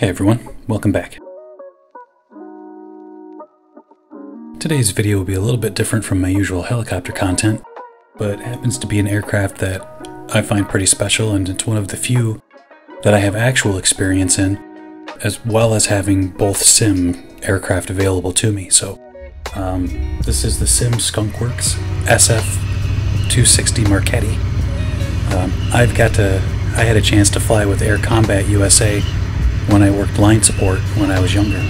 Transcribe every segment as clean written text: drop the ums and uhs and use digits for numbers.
Hey everyone, welcome back. Today's video will be a little bit different from my usual helicopter content, but it happens to be an aircraft that I find pretty special, and it's one of the few that I have actual experience in, as well as having both sim aircraft available to me. So this is the sim Skunk Works SF2020 Marchetti. I had a chance to fly with Air Combat USA when I worked line support when I was younger,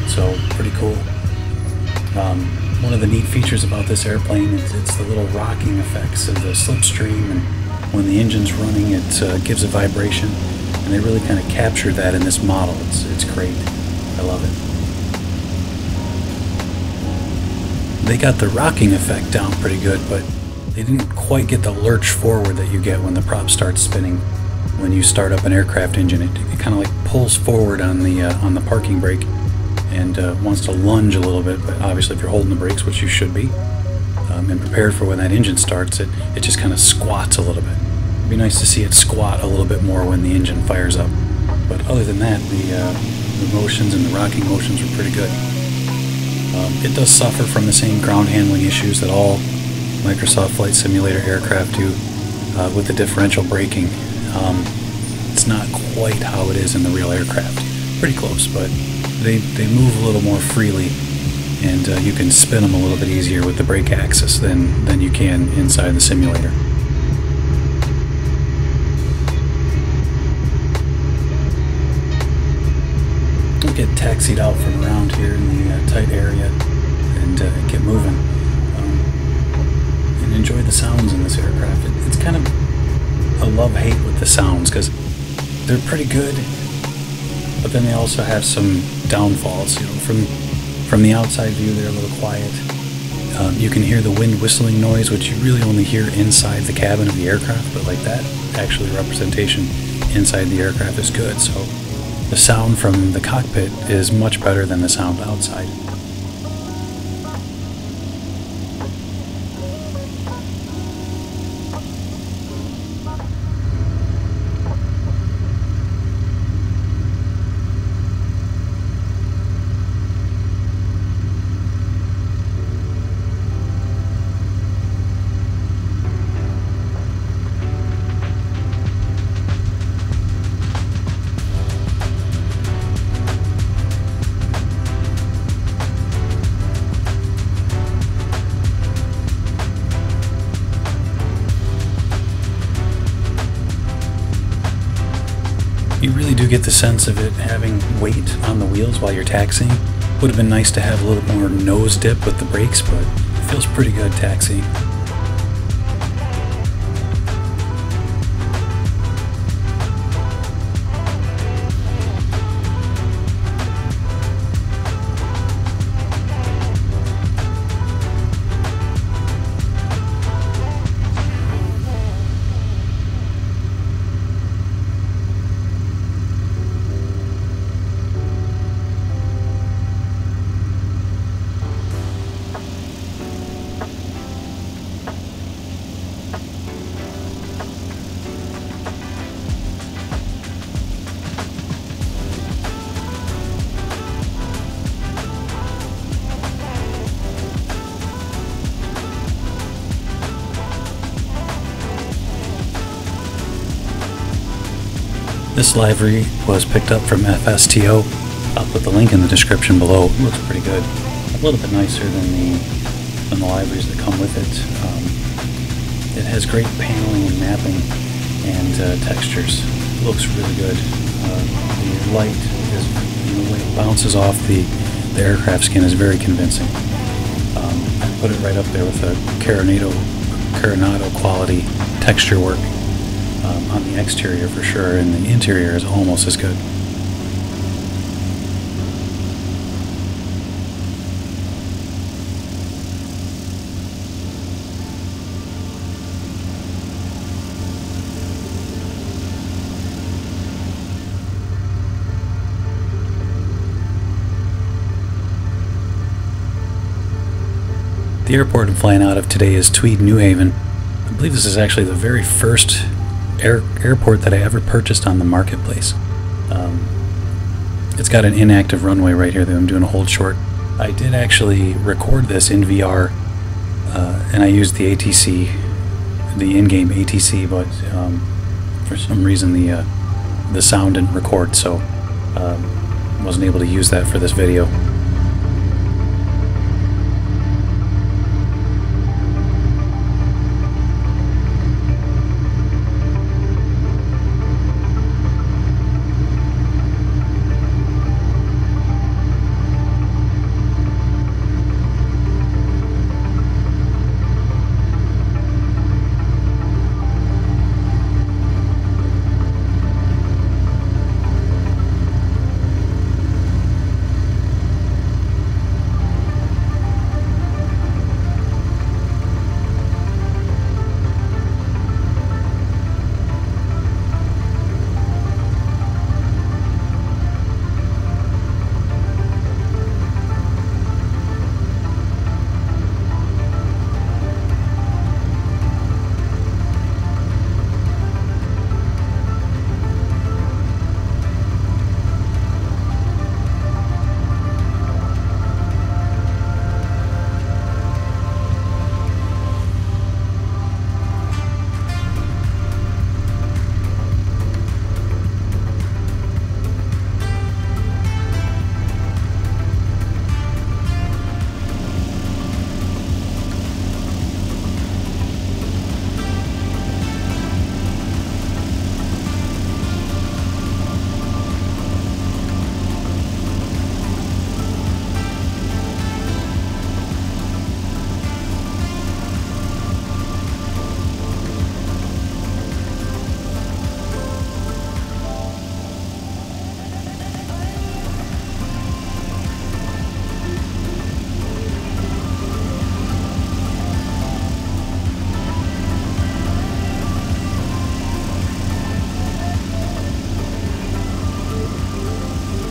so pretty cool. One of the neat features about this airplane is it's the little rocking effects of the slipstream, and when the engine's running it gives a vibration, and they really kind of captured that in this model. It's great. I love it. They got the rocking effect down pretty good, but they didn't quite get the lurch forward that you get when the prop starts spinning. When you start up an aircraft engine, it kind of like pulls forward on the parking brake and wants to lunge a little bit, but obviously if you're holding the brakes, which you should be, and prepared for when that engine starts, it just kind of squats a little bit. It'd be nice to see it squat a little bit more when the engine fires up. But other than that, the motions and the rocking motions were pretty good. It does suffer from the same ground handling issues that all Microsoft Flight Simulator aircraft do with the differential braking. It's not quite how it is in the real aircraft. Pretty close, but they move a little more freely, and you can spin them a little bit easier with the brake axis than you can inside the simulator. We'll get taxied out from around here in the tight area and get moving. And enjoy the sounds in this aircraft. It's kind of a love-hate with the sounds, because they're pretty good, but then they also have some downfalls. You know, from the outside view, they're a little quiet. You can hear the wind whistling noise, which you really only hear inside the cabin of the aircraft, but like that, actually representation inside the aircraft is good. So the sound from the cockpit is much better than the sound outside. You really do get the sense of it having weight on the wheels while you're taxiing. Would have been nice to have a little more nose dip with the brakes, but it feels pretty good taxiing. This livery was picked up from FSTO. I'll put the link in the description below. It looks pretty good. A little bit nicer than the liveries that come with it. It has great paneling and mapping and textures. It looks really good. The light the way it bounces off the aircraft skin is very convincing. I put it right up there with a Coronado quality texture work. On the exterior for sure, and the interior is almost as good. The airport I'm flying out of today is Tweed-New Haven. I believe this is actually the very first airport that I ever purchased on the marketplace. it's got an inactive runway right here that I'm doing a hold short. I did actually record this in VR, and I used the ATC, the in-game ATC, but for some reason the sound didn't record, so wasn't able to use that for this video.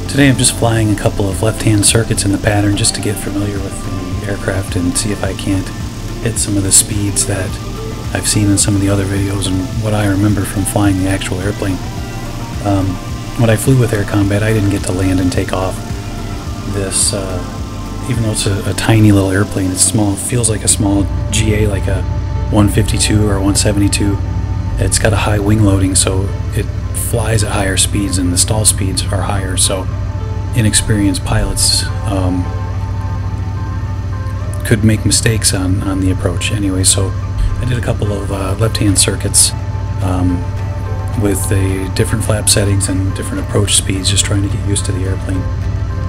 Today I'm just flying a couple of left-hand circuits in the pattern just to get familiar with the aircraft and see if I can't hit some of the speeds that I've seen in some of the other videos and what I remember from flying the actual airplane. When I flew with Air Combat, I didn't get to land and take off. This, even though it's a tiny little airplane, it's small. It feels like a small GA, like a 152 or 172. It's got a high wing loading, so it flies at higher speeds and the stall speeds are higher, so inexperienced pilots could make mistakes on the approach. Anyway, so I did a couple of left-hand circuits with the different flap settings and different approach speeds, just trying to get used to the airplane.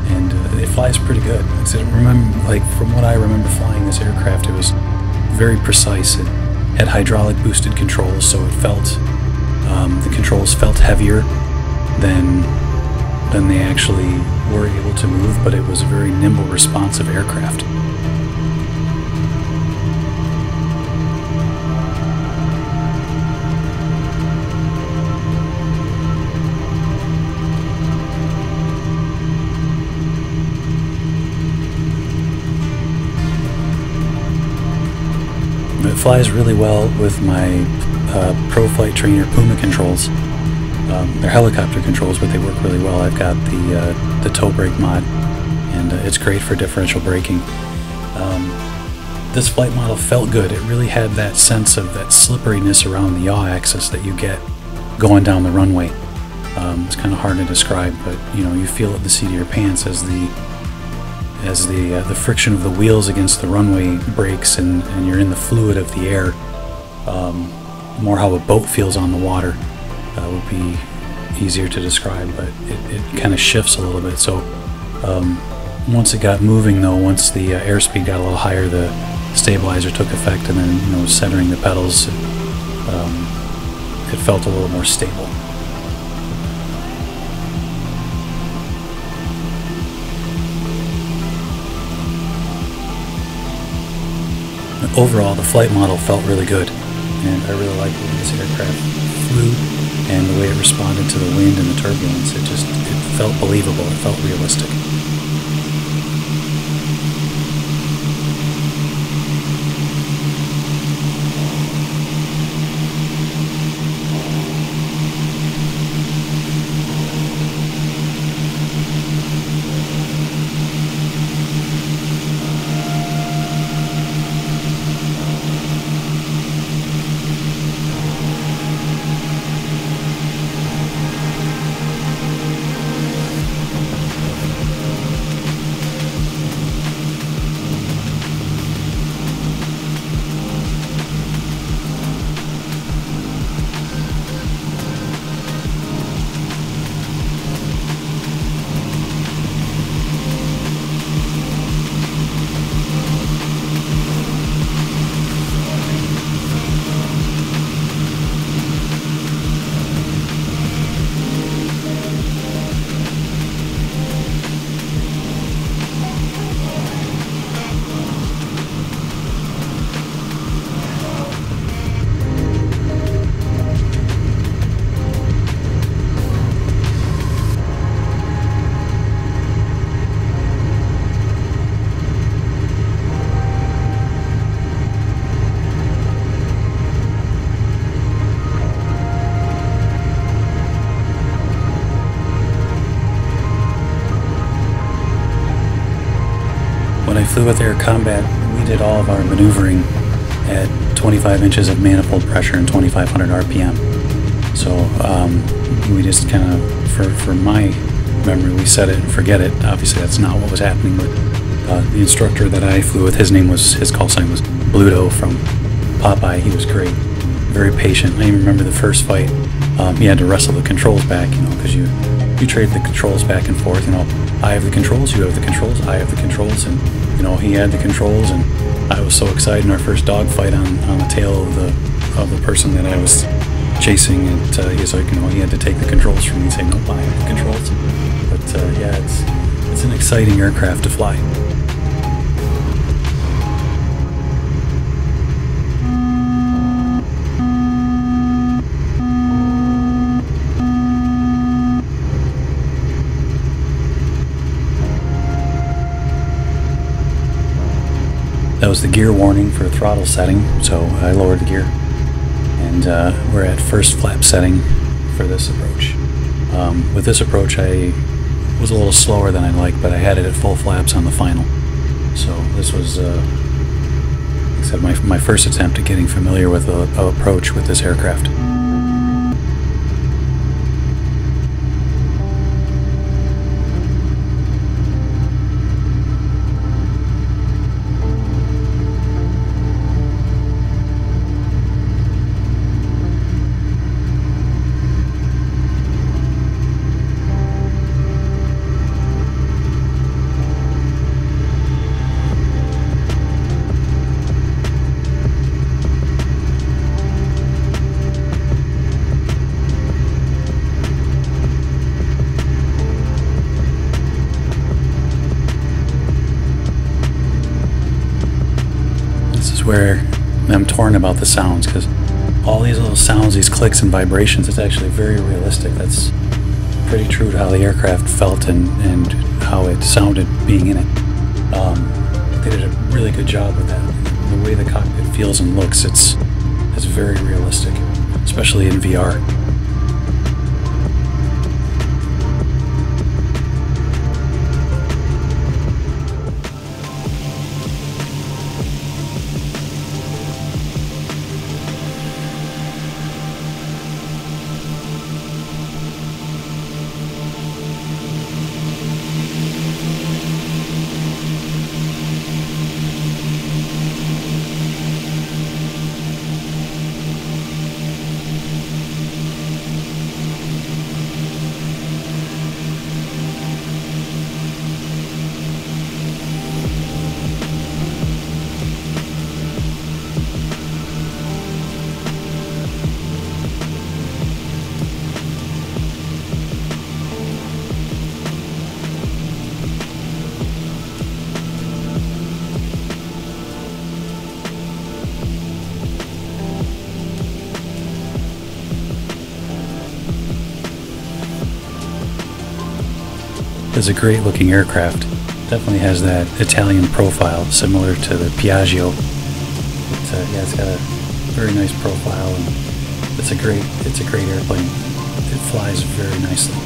And it flies pretty good. From what I remember flying this aircraft, it was very precise. It had hydraulic boosted controls, so it felt the controls felt heavier than they actually were able to move, but it was a very nimble, responsive aircraft. It flies really well with my ProFlight Trainer Puma controls. They're helicopter controls, but they work really well. I've got the toe brake mod, and it's great for differential braking. This flight model felt good. It really had that sense of that slipperiness around the yaw axis that you get going down the runway. It's kind of hard to describe, but you feel at the seat of your pants as the friction of the wheels against the runway breaks, and you're in the fluid of the air. More how a boat feels on the water would be easier to describe, but it kind of shifts a little bit. So once it got moving, though, once the airspeed got a little higher, the stabilizer took effect, and then centering the pedals, it felt a little more stable. Overall, the flight model felt really good, and I really liked the way this aircraft flew and the way it responded to the wind and the turbulence. It felt believable. It felt realistic. flew with Air Combat, we did all of our maneuvering at 25 inches of manifold pressure and 2,500 RPM. So we just kind of, for my memory, we set it and forget it. Obviously, that's not what was happening, but the instructor that I flew with, his call sign was Bluto from Popeye. He was great, very patient. I even remember the first fight, he had to wrestle the controls back, because you trade the controls back and forth. I have the controls, you have the controls, I have the controls, and he had the controls, and I was so excited in our first dogfight on the tail of the person that I was chasing, and he's like, he had to take the controls from me and say, no, I have the controls. But yeah, it's an exciting aircraft to fly. That was the gear warning for throttle setting, so I lowered the gear. And we're at first flap setting for this approach. With this approach, I was a little slower than I'd like, but I had it at full flaps on the final. So this was, like I said, my first attempt at getting familiar with the approach with this aircraft. Where I'm torn about the sounds, because all these little sounds, these clicks and vibrations, it's actually very realistic. That's pretty true to how the aircraft felt and how it sounded being in it. They did a really good job with that. The way the cockpit feels and looks, it's very realistic, especially in VR. It's a great looking aircraft. Definitely has that Italian profile, similar to the Piaggio. Yeah, it's got a very nice profile, and it's a great airplane. It flies very nicely.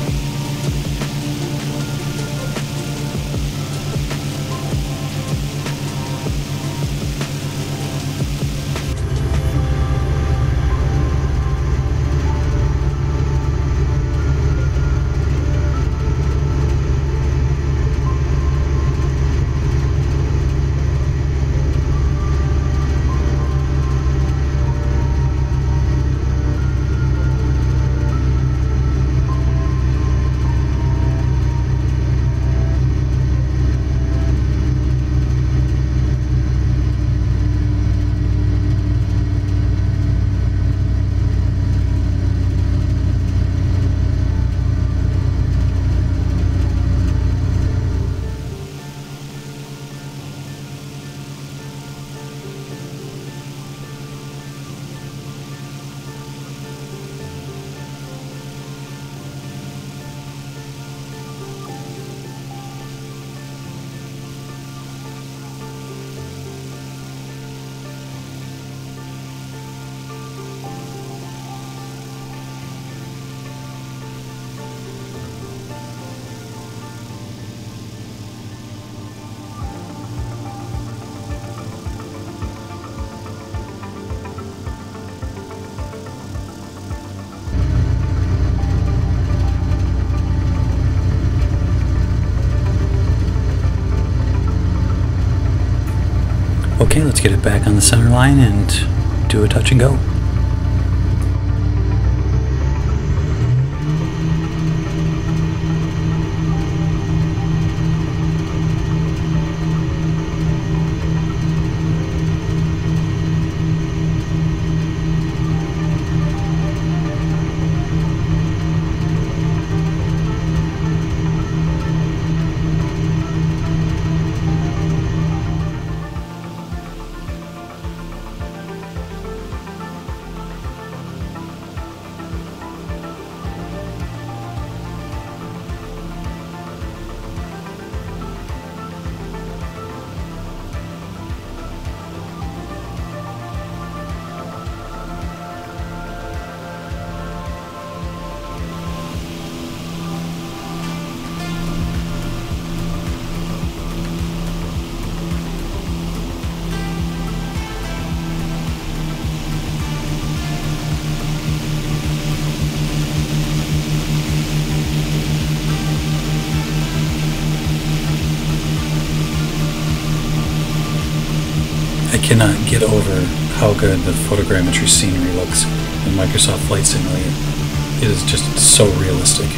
Okay, let's get it back on the center line and do a touch and go. I cannot get over how good the photogrammetry scenery looks in Microsoft Flight Simulator. It is just so realistic.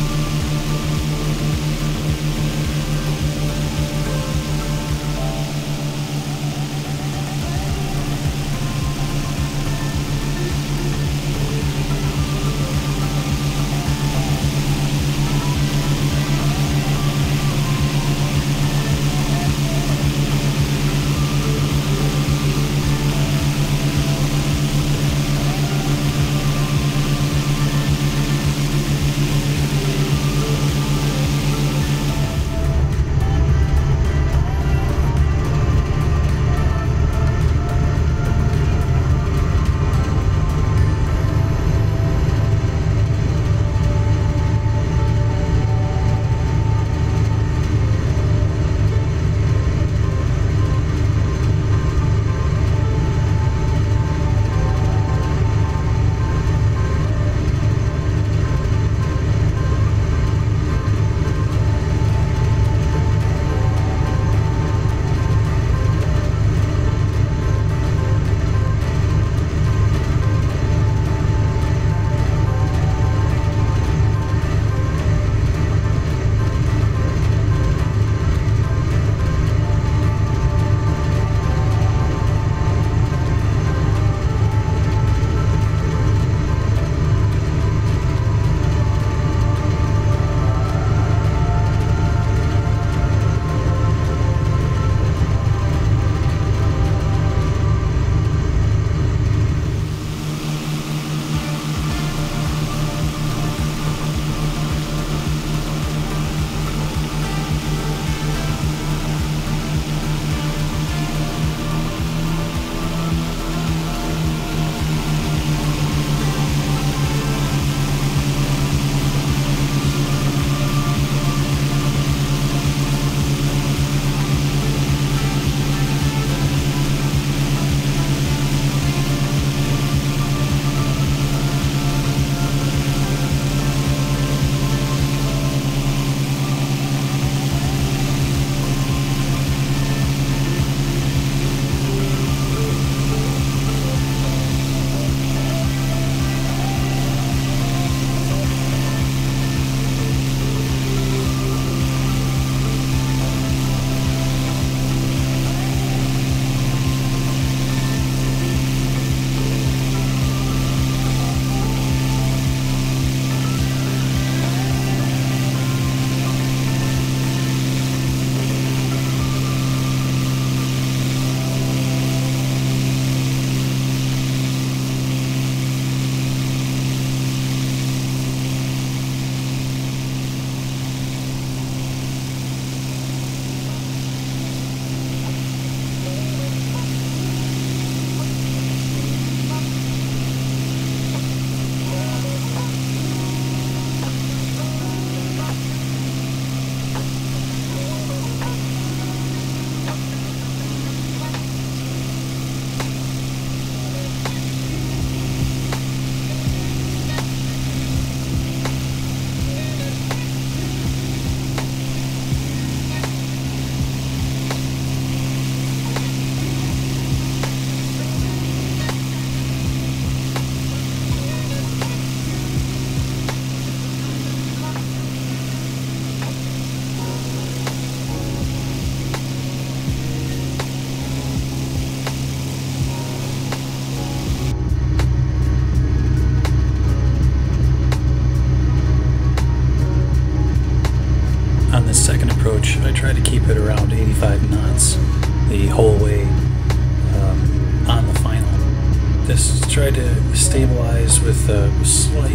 tried to stabilize with a slight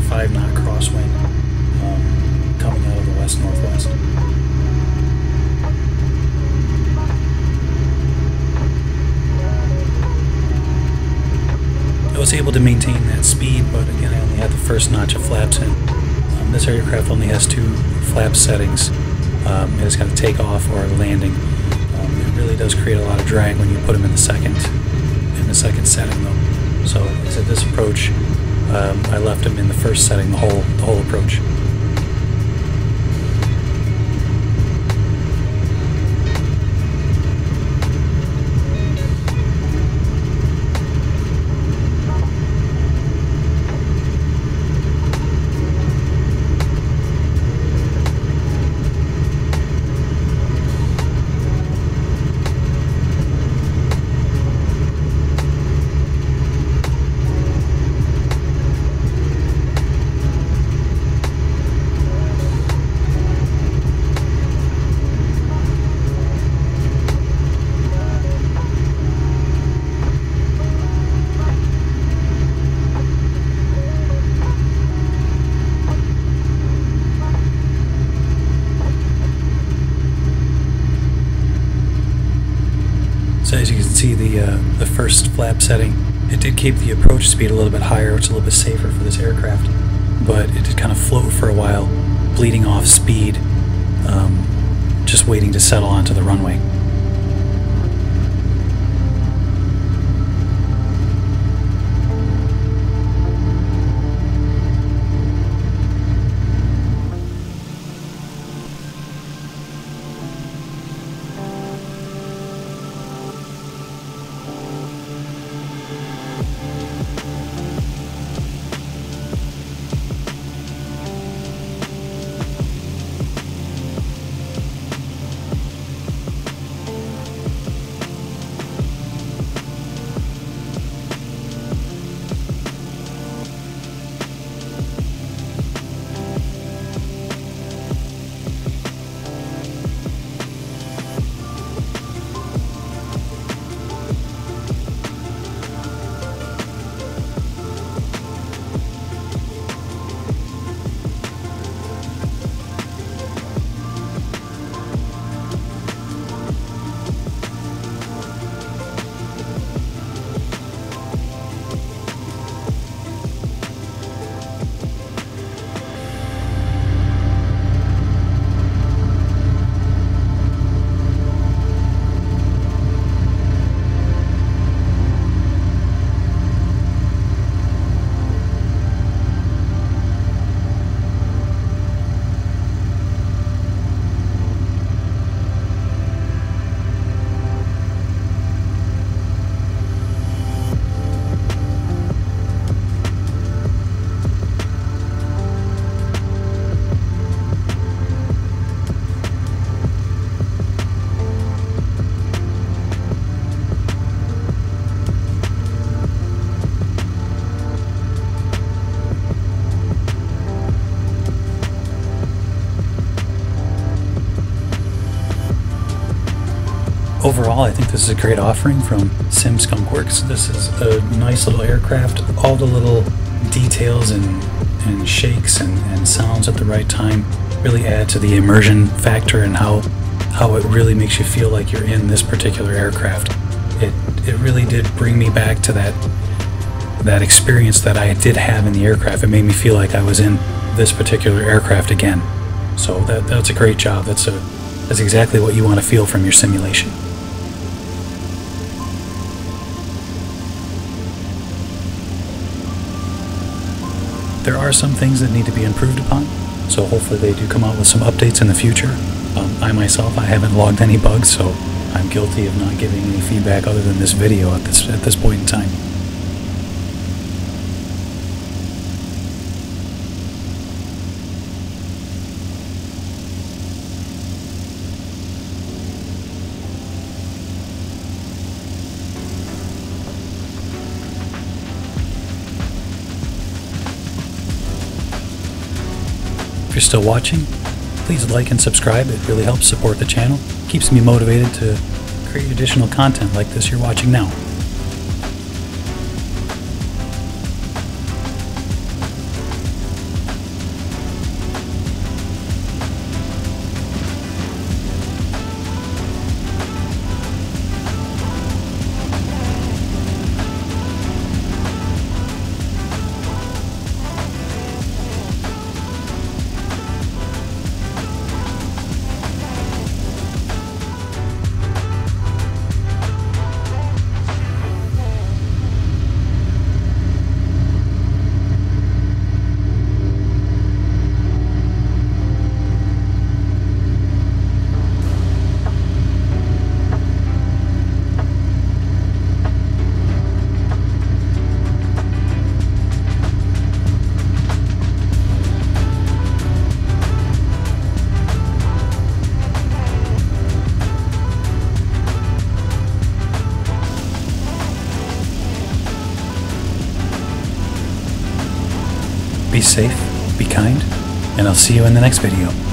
5-knot crosswind coming out of the west-northwest. I was able to maintain that speed, but again, I only had the first notch of flaps in. This aircraft only has 2 flap settings. It's got a takeoff or a landing. It really does create a lot of drag when you put them in the second setting, though. So, as at this approach, I left them in the first setting the whole approach. So as you can see, the first flap setting, it did keep the approach speed a little bit higher, which is a little bit safer for this aircraft, but it did kind of float for a while, bleeding off speed, just waiting to settle onto the runway. Overall, I think this is a great offering from Skunk Works. This is a nice little aircraft. All the little details and shakes and sounds at the right time really add to the immersion factor and how it really makes you feel like you're in this particular aircraft. It really did bring me back to that experience that I did have in the aircraft. It made me feel like I was in this particular aircraft again. So that's a great job. That's exactly what you want to feel from your simulation. There are some things that need to be improved upon, so hopefully they do come out with some updates in the future. I myself, I haven't logged any bugs, so I'm guilty of not giving any feedback other than this video at this point in time. If you're still watching, please like and subscribe. It really helps support the channel, keeps me motivated to create additional content like this you're watching now. be safe, be kind, and I'll see you in the next video.